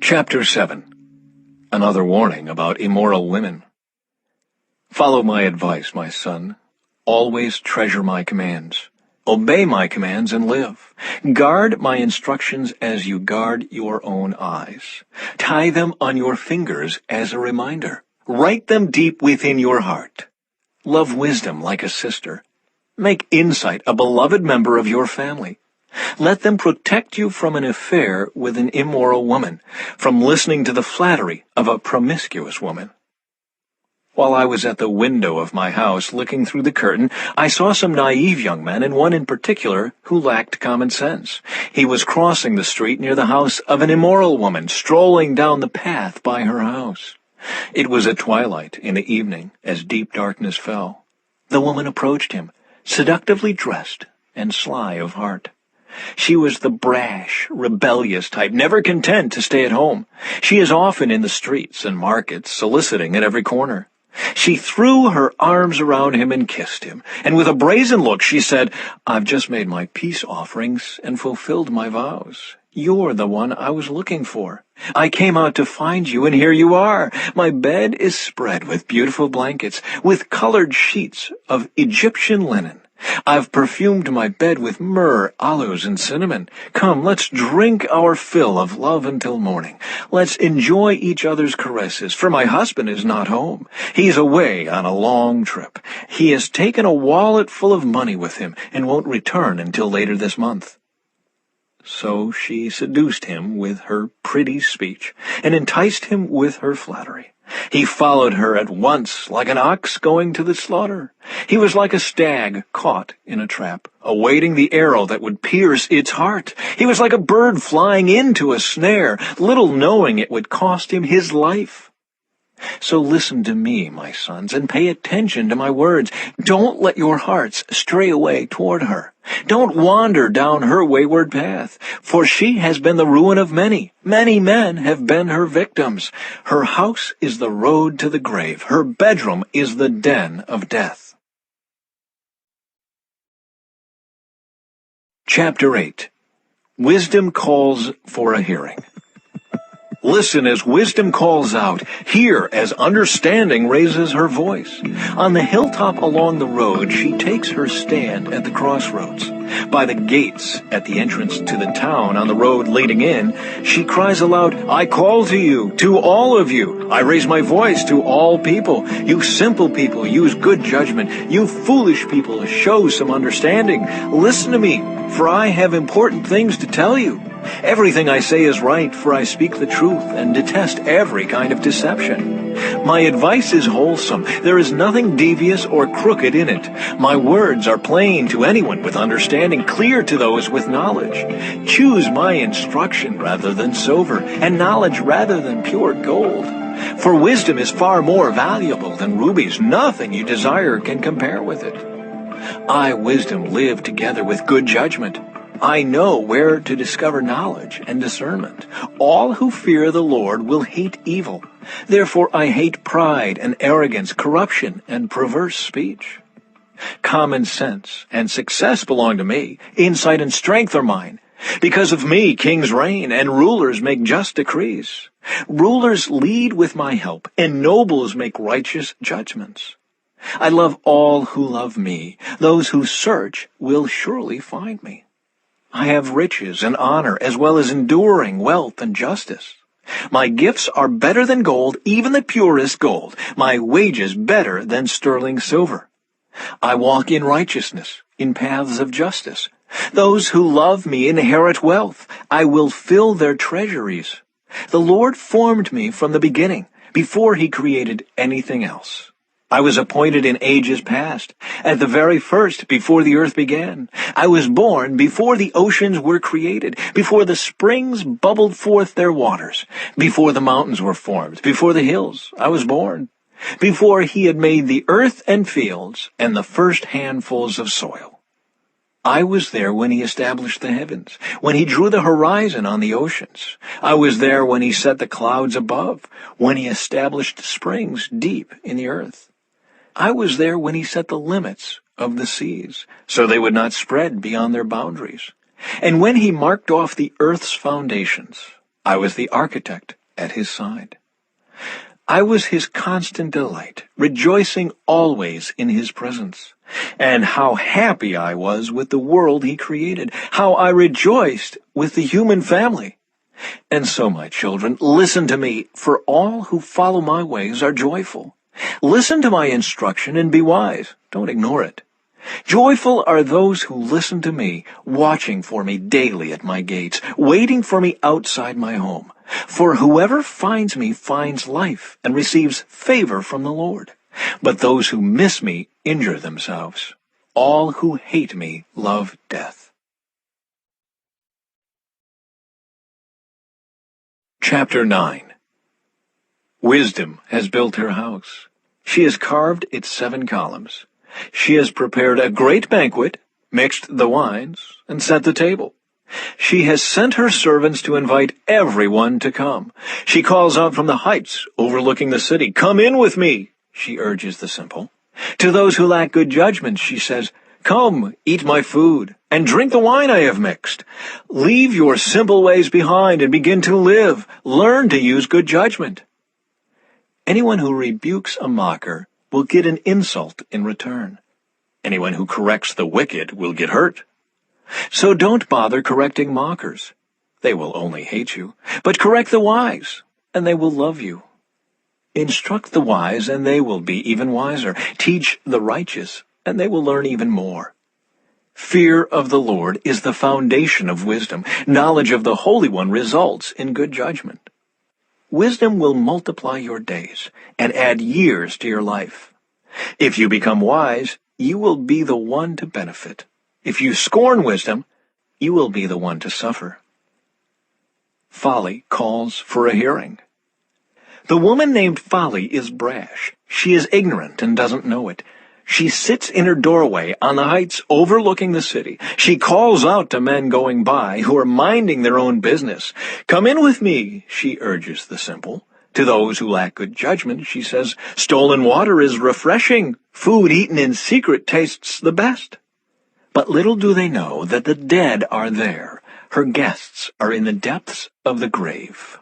Chapter 7. Another warning about immoral women. Follow my advice, my son. Always treasure my commands. Obey my commands and live. Guard my instructions as you guard your own eyes. Tie them on your fingers as a reminder. Write them deep within your heart. Love wisdom like a sister. Make insight a beloved member of your family. Let them protect you from an affair with an immoral woman, from listening to the flattery of a promiscuous woman. While I was at the window of my house looking through the curtain, I saw some naive young men, and one in particular who lacked common sense. He was crossing the street near the house of an immoral woman, strolling down the path by her house. It was at twilight in the evening, as deep darkness fell. The woman approached him, seductively dressed and sly of heart. She was the brash, rebellious type, never content to stay at home. She is often in the streets and markets, soliciting at every corner. She threw her arms around him and kissed him, and with a brazen look she said, "I've just made my peace offerings and fulfilled my vows. You're the one I was looking for. I came out to find you, and here you are. My bed is spread with beautiful blankets, with colored sheets of Egyptian linen. I've perfumed my bed with myrrh, aloes, and cinnamon. Come, let's drink our fill of love until morning. Let's enjoy each other's caresses, for my husband is not home. He's away on a long trip. He has taken a wallet full of money with him and won't return until later this month." So she seduced him with her pretty speech and enticed him with her flattery. He followed her at once like an ox going to the slaughter. He was like a stag caught in a trap, awaiting the arrow that would pierce its heart. He was like a bird flying into a snare, little knowing it would cost him his life. So listen to me, my sons, and pay attention to my words. Don't let your hearts stray away toward her. Don't wander down her wayward path, for she has been the ruin of many. Many men have been her victims. Her house is the road to the grave. Her bedroom is the den of death. Chapter 8. Wisdom calls for a hearing. Listen as wisdom calls out. Hear as understanding raises her voice. On the hilltop along the road, she takes her stand at the crossroads. By the gates at the entrance to the town on the road leading in, she cries aloud, "I call to you, to all of you. I raise my voice to all people. You simple people, use good judgment. You foolish people, show some understanding. Listen to me, for I have important things to tell you. Everything I say is right, for I speak the truth and detest every kind of deception. My advice is wholesome. There is nothing devious or crooked in it. My words are plain to anyone with understanding, clear to those with knowledge. Choose my instruction rather than silver, and knowledge rather than pure gold. For wisdom is far more valuable than rubies. Nothing you desire can compare with it. I, wisdom, live together with good judgment. I know where to discover knowledge and discernment. All who fear the Lord will hate evil. Therefore I hate pride and arrogance, corruption and perverse speech. Common sense and success belong to me. Insight and strength are mine. Because of me, kings reign, and rulers make just decrees. Rulers lead with my help, and nobles make righteous judgments. I love all who love me. Those who search will surely find me. I have riches and honor, as well as enduring wealth and justice. My gifts are better than gold, even the purest gold. My wages better than sterling silver. I walk in righteousness, in paths of justice. Those who love me inherit wealth. I will fill their treasuries. The Lord formed me from the beginning, before he created anything else. I was appointed in ages past, at the very first, before the earth began. I was born before the oceans were created, before the springs bubbled forth their waters, before the mountains were formed, before the hills. I was born, before he had made the earth and fields and the first handfuls of soil. I was there when he established the heavens, when he drew the horizon on the oceans. I was there when he set the clouds above, when he established springs deep in the earth. I was there when he set the limits of the seas, so they would not spread beyond their boundaries, and when he marked off the earth's foundations. I was the architect at his side. I was his constant delight, rejoicing always in his presence. And how happy I was with the world he created, how I rejoiced with the human family. And so, my children, listen to me, for all who follow my ways are joyful. Listen to my instruction and be wise. Don't ignore it. Joyful are those who listen to me, watching for me daily at my gates, waiting for me outside my home. For whoever finds me finds life and receives favor from the Lord. But those who miss me injure themselves. All who hate me love death. Chapter 9. Wisdom has built her house. She has carved its 7 columns. She has prepared a great banquet, mixed the wines, and set the table. She has sent her servants to invite everyone to come. She calls out from the heights overlooking the city, "Come in with me," she urges the simple. To those who lack good judgment, she says, "Come, eat my food, and drink the wine I have mixed. Leave your simple ways behind and begin to live. Learn to use good judgment." Anyone who rebukes a mocker will get an insult in return. Anyone who corrects the wicked will get hurt. So don't bother correcting mockers. They will only hate you. But correct the wise, and they will love you. Instruct the wise, and they will be even wiser. Teach the righteous, and they will learn even more. Fear of the Lord is the foundation of wisdom. Knowledge of the Holy One results in good judgment. Wisdom will multiply your days and add years to your life. If you become wise, you will be the one to benefit. If you scorn wisdom, you will be the one to suffer. Folly calls for a hearing. The woman named Folly is brash. She is ignorant and doesn't know it. She sits in her doorway on the heights overlooking the city. She calls out to men going by who are minding their own business. "Come in with me," she urges the simple. To those who lack good judgment, she says, "Stolen water is refreshing. Food eaten in secret tastes the best." But little do they know that the dead are there. Her guests are in the depths of the grave.